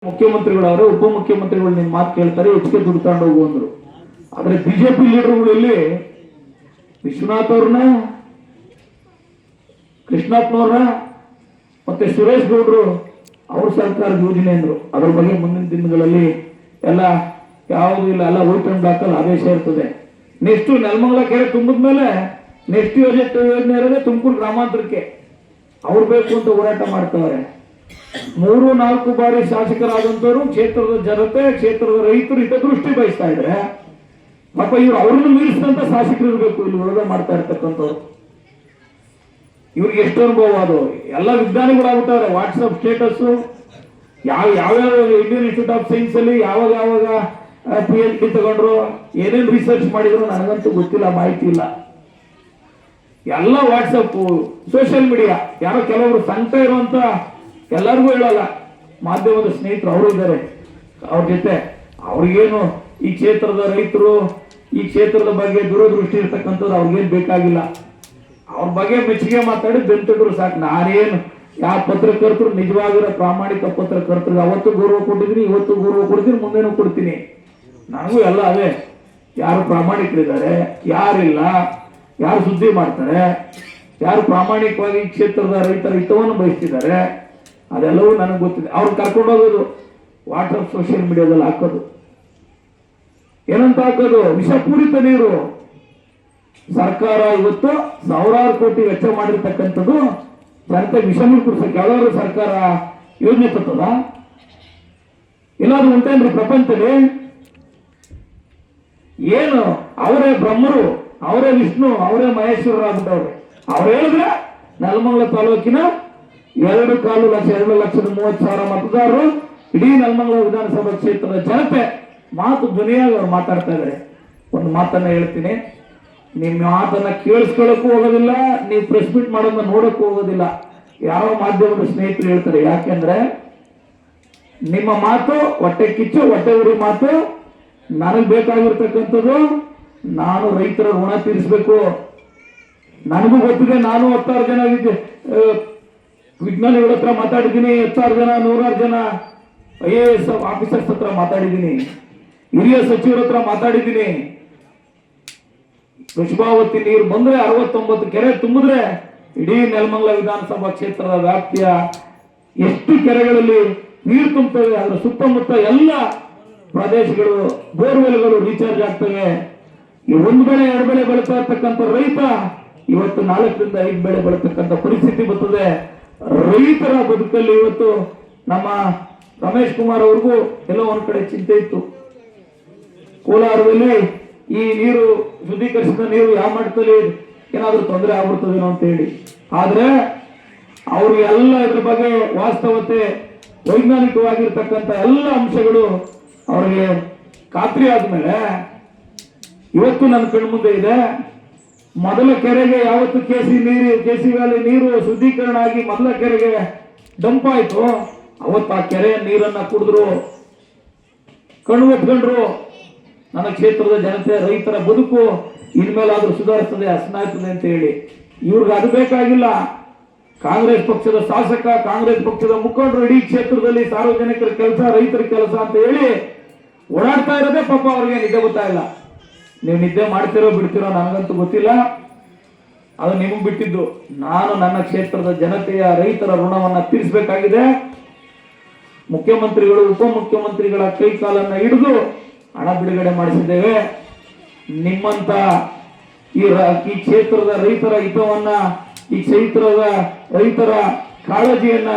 ಮುಖ್ಯಮಂತ್ರಿಗಳವರೇ ಉಪಮುಖ್ಯಮಂತ್ರಿಗಳು ನಿಮ್ಮ ಮಾತು ಕೇಳ್ತಾರೆ, ಹೆಚ್ಚಿಗೆ ದುಡ್ಡು ತಗೊಂಡು ಹೋಗು ಅಂದ್ರು. ಆದ್ರೆ ಬಿಜೆಪಿ ಲೀಡರ್ಗಳಲ್ಲಿ ವಿಶ್ವನಾಥ್ ಅವ್ರನ್ನ, ಕೃಷ್ಣಪ್ಪನವ್ರನ್ನ ಮತ್ತೆ ಸುರೇಶ್ ಗೌಡ್ರು ಅವ್ರ ಸರ್ಕಾರದ ಯೋಜನೆ ಅಂದ್ರು. ಅದ್ರ ಬಗ್ಗೆ ಮುಂದಿನ ದಿನಗಳಲ್ಲಿ ಎಲ್ಲ ಯಾವುದು ಇಲ್ಲ, ಎಲ್ಲ ವೈಟ್ ಅಂಡ್ ಬ್ಲಾಕ್ ಅಲ್ಲಿ ಆದೇಶ ಇರ್ತದೆ. ನೆಕ್ಸ್ಟ್ ನೆಲಮಂಗಲ ಕೆರೆ ತುಂಬಿದ ಮೇಲೆ ನೆಕ್ಸ್ಟ್ ಯೋಜನೆ ಇರೋದೇ ತುಮಕೂರು ಗ್ರಾಮಾಂತರಕ್ಕೆ ಅವ್ರು ಬೇಕು ಅಂತ ಹೋರಾಟ ಮಾಡ್ತವ್ರೆ. 3-4 ಬಾರಿ ಶಾಸಕರಾದಂತವರು ಕ್ಷೇತ್ರದ ಜನತೆ, ಕ್ಷೇತ್ರದ ರೈತರು ಹಿತದೃಷ್ಟಿ ಬಯಸ್ತಾ ಇದ್ರೆ ಪಾಪ ಇವ್ರು ಅವ್ರನ್ನು ಮೀರಿಸಿದಂತ ಶಾಸಕರು ಇರಬೇಕು ಇಲ್ಲಿ ವಿರೋಧ ಮಾಡ್ತಾ ಇರ್ತಕ್ಕಂಥವ್ರು. ಇವ್ರಿಗೆ ಎಷ್ಟು ಅನುಭವ ಅದು, ಎಲ್ಲ ವಿಜ್ಞಾನಿಗಳಾಗ್ಬಿಟ್ಟವ್ರೆ. ವಾಟ್ಸಪ್ ಸ್ಟೇಟಸ್ ಯಾವ್ಯಾವ ಇಂಡಿಯನ್ ಇನ್ಸ್ಟಿಟ್ಯೂಟ್ ಆಫ್ ಸೈನ್ಸ್ ಅಲ್ಲಿ ಯಾವಾಗ PhD ತಗೊಂಡ್ರು, ಏನೇನ್ ರಿಸರ್ಚ್ ಮಾಡಿದ್ರು ನನಗಂತೂ ಗೊತ್ತಿಲ್ಲ, ಮಾಹಿತಿ ಇಲ್ಲ. ಎಲ್ಲ ವಾಟ್ಸಪ್, ಸೋಷಿಯಲ್ ಮೀಡಿಯಾ. ಯಾರೋ ಕೆಲವರು ಸಂಕಟ ಇರುವಂತ ಎಲ್ಲರಿಗೂ ಹೇಳಲ್ಲ, ಮಾಧ್ಯಮದ ಸ್ನೇಹಿತರು ಅವರು ಇದ್ದಾರೆ ಅವ್ರ ಜೊತೆ. ಅವ್ರಿಗೇನು ಈ ಕ್ಷೇತ್ರದ ರೈತರು, ಈ ಕ್ಷೇತ್ರದ ಬಗ್ಗೆ ದೂರದೃಷ್ಟಿ ಇರ್ತಕ್ಕಂಥದ್ದು ಅವ್ರಿಗೇನು ಬೇಕಾಗಿಲ್ಲ. ಅವ್ರ ಬಗ್ಗೆ ಮೆಚ್ಚುಗೆ ಮಾತಾಡಿ ಬೆಂತದ್ರು ಸಾಕು. ನಾನೇನು ಯಾವ ಪತ್ರಕರ್ತರು ನಿಜವಾಗಿರೋ ಪ್ರಾಮಾಣಿಕ ಪತ್ರಕರ್ತರಿಗೆ ಅವತ್ತು ಗೌರವ ಕೊಟ್ಟಿದ್ದೀನಿ, ಇವತ್ತು ಗೌರವ ಕೊಡ್ತೀನಿ, ಮುಂದೇನೂ ಕೊಡ್ತೀನಿ. ನನಗೂ ಎಲ್ಲ ಅದೇ. ಯಾರು ಪ್ರಾಮಾಣಿಕರಿದ್ದಾರೆ, ಯಾರಿಲ್ಲ, ಯಾರು ಸುದ್ದಿ ಮಾಡ್ತಾರೆ, ಯಾರು ಪ್ರಾಮಾಣಿಕವಾಗಿ ಈ ಕ್ಷೇತ್ರದ ರೈತರ ಹಿತವನ್ನು ಬಯಸ್ತಿದ್ದಾರೆ, ಅದೆಲ್ಲವೂ ನನಗೆ ಗೊತ್ತಿದೆ. ಅವ್ರು ಕರ್ಕೊಂಡು ಹೋಗೋದು ವಾಟ್ಸಪ್, ಸೋಷಿಯಲ್ ಮೀಡಿಯಾದಲ್ಲಿ ಹಾಕೋದು. ಏನಂತ ಹಾಕೋದು? ವಿಷಪೂರಿತ ನೀರು. ಸರ್ಕಾರ ಇವತ್ತು ಸಾವಿರಾರು ಕೋಟಿ ವೆಚ್ಚ ಮಾಡಿರ್ತಕ್ಕಂಥದ್ದು ಜನತೆ ವಿಷ ನೀರು ಕುಡಿಸಕ್ಕೆ ಯಾವ್ದಾದ್ರು ಸರ್ಕಾರ ಯೋಜನೆ ತತ್ತದ? ಎಲ್ಲಾದ್ರೂ ಉಂಟೇನ್ರಿ ಪ್ರಪಂಚದಲ್ಲಿ? ಏನು ಅವರೇ ಬ್ರಹ್ಮರು, ಅವರೇ ವಿಷ್ಣು, ಅವರೇ ಮಹೇಶ್ವರರಾಗ್ಬಿಟ್ಟವ್ರೆ. ಅವ್ರು ಹೇಳಿದ್ರೆ ನೆಲಮಂಗಲ ತಾಲೂಕಿನ 2,30,000 ಮತದಾರರು, ಇಡೀ ನೆಲಮಂಗಲ ವಿಧಾನಸಭಾ ಕ್ಷೇತ್ರದ ಜನತೆ ಮಾತು ಧ್ವನಿಯಾಗಿ ಅವ್ರು ಮಾತಾಡ್ತಾ ಇದ್ದಾರೆ. ಒಂದು ಮಾತನ್ನ ಹೇಳ್ತೀನಿ, ನಿಮ್ಮ ಮಾತನ್ನ ಕೇಳಿಸ್ಕೊಳ್ಳಕ್ಕೂ ಹೋಗೋದಿಲ್ಲ, ನೀವು ಪ್ರೆಸ್ ಮೀಟ್ ಮಾಡೋದನ್ನ ನೋಡಕ್ಕೂ ಹೋಗೋದಿಲ್ಲ. ಯಾವ ಮಾಧ್ಯಮದ ಸ್ನೇಹಿತರು ಹೇಳ್ತಾರೆ, ಯಾಕೆಂದ್ರೆ ನಿಮ್ಮ ಮಾತು ಹೊಟ್ಟೆ ಕಿಚ್ಚು, ಹೊಟ್ಟೆ ಉರಿ ಮಾತು. ನನಗೆ ಬೇಕಾಗಿರ್ತಕ್ಕಂಥದ್ದು ನಾನು ರೈತರ ಋಣ ತೀರಿಸಬೇಕು. ನನಗೂ ಗೊತ್ತಿದೆ, ನಾನು 10,000 ಜನ ವಿಜ್ಞಾನಿಗಳ ಹತ್ರ ಮಾತಾಡಿದ್ದೀನಿ, 10,000 ಜನ 100 ಜನ IAS ಆಫೀಸರ್ಸ್ ಹತ್ರ ಮಾತಾಡಿದ್ದೀನಿ, ಹಿರಿಯ ಸಚಿವರ ಹತ್ರ ಮಾತಾಡಿದ್ದೀನಿ. ಕೃಷ್ಣಾವತಿ ನೀರು ಬಂದ್ರೆ 69 ಕೆರೆ ತುಂಬಿದ್ರೆ ಇಡೀ ನೆಲಮಂಗಲ ವಿಧಾನಸಭಾ ಕ್ಷೇತ್ರದ ವ್ಯಾಪ್ತಿಯ ಎಷ್ಟು ಕೆರೆಗಳಲ್ಲಿ ನೀರು ತುಂಬುತ್ತವೆ, ಅದರ ಸುತ್ತಮುತ್ತ ಎಲ್ಲ ಪ್ರದೇಶಗಳು, ಬೋರ್ವೆಲ್ಗಳು ರೀಚಾರ್ಜ್ ಆಗ್ತವೆ. ಈ 1 ಬೆಳೆ 2 ಬೆಳೆ ಬೆಳೀತಾ ಇರ್ತಕ್ಕಂಥ ರೈತ ಇವತ್ತು 4ರಿಂದ 5 ಬೆಳೆ ಬೆಳತಕ್ಕಂಥ ಪರಿಸ್ಥಿತಿ ಬರ್ತದೆ. ರೈತರ ಬದುಕಲ್ಲಿ ಇವತ್ತು ನಮ್ಮ ರಮೇಶ್ ಕುಮಾರ್ ಅವ್ರಿಗೂ ಎಲ್ಲೋ ಒಂದ್ ಕಡೆ ಚಿಂತೆ ಇತ್ತು, ಕೋಲಾರದಲ್ಲಿ ಈ ನೀರು ಶುದ್ಧೀಕರಿಸಿದ ನೀರು ಯಾವ ಮಟ್ಟದಲ್ಲಿ ಏನಾದ್ರೂ ತೊಂದರೆ ಆಗ್ಬಿಡ್ತದೇನೋ ಅಂತ ಹೇಳಿ. ಆದ್ರೆ ಅವ್ರಿಗೆ ಎಲ್ಲ ಇದ್ರ ಬಗ್ಗೆ ವಾಸ್ತವತೆ, ವೈಜ್ಞಾನಿಕವಾಗಿರ್ತಕ್ಕಂಥ ಎಲ್ಲ ಅಂಶಗಳು ಅವ್ರಿಗೆ ಖಾತ್ರಿ ಆದ್ಮೇಲೆ ಇವತ್ತು ನನ್ನ ಕಣ್ಮುಂದೆ ಇದೆ. ಮೊದಲ ಕೆರೆಗೆ ಯಾವತ್ತು KC ವ್ಯಾಲಿ ನೀರು ಶುದ್ಧೀಕರಣ ಆಗಿ ಮೊದಲ ಕೆರೆಗೆ ಡಂಪ್ ಆಯ್ತು, ಅವತ್ತು ಆ ಕೆರೆಯ ನೀರನ್ನ ಕುಡಿದ್ರು, ಕಣ್ಣು ಒತ್ಕೊಂಡ್ರು. ನನ್ನ ಕ್ಷೇತ್ರದ ಜನತೆ, ರೈತರ ಬದುಕು ಇನ್ಮೇಲಾದ್ರೂ ಸುಧಾರಿಸ್ತದೆ, ಹಸನಾಗ್ತದೆ ಅಂತ ಹೇಳಿ. ಇವ್ರಿಗೆ ಅದು ಬೇಕಾಗಿಲ್ಲ. ಕಾಂಗ್ರೆಸ್ ಪಕ್ಷದ ಶಾಸಕ, ಕಾಂಗ್ರೆಸ್ ಪಕ್ಷದ ಮುಖಂಡರು ಇಡೀ ಕ್ಷೇತ್ರದಲ್ಲಿ ಸಾರ್ವಜನಿಕರ ಕೆಲಸ, ರೈತರ ಕೆಲಸ ಅಂತ ಹೇಳಿ ಓಡಾಡ್ತಾ ಇರೋದೇ ಪಾಪ ಅವ್ರಿಗೆ ನಿದ್ದೆ ಗೊತ್ತಾ ಇಲ್ಲ. ನೀವು ನಿದ್ದೆ ಮಾಡ್ತಿರೋ ಬಿಡ್ತಿರೋ ನನಗಂತೂ ಗೊತ್ತಿಲ್ಲ, ಅದು ನಿಮಗೆ ಬಿಟ್ಟಿದ್ದು. ನಾನು ನನ್ನ ಕ್ಷೇತ್ರದ ಜನತೆಯ, ರೈತರ ಋಣವನ್ನ ತೀರಿಸಬೇಕಾಗಿದೆ. ಮುಖ್ಯಮಂತ್ರಿಗಳು, ಉಪಮುಖ್ಯಮಂತ್ರಿಗಳ ಕೈ ಕಾಲನ್ನ ಹಿಡಿದು ಹಣ ಬಿಡುಗಡೆ ಮಾಡಿಸಿದ್ದೇವೆ. ನಿಮ್ಮಂತ ಈ ಕ್ಷೇತ್ರದ ರೈತರ ಹಿತವನ್ನ, ಈ ಕ್ಷೇತ್ರದ ರೈತರ ಕಾಳಜಿಯನ್ನ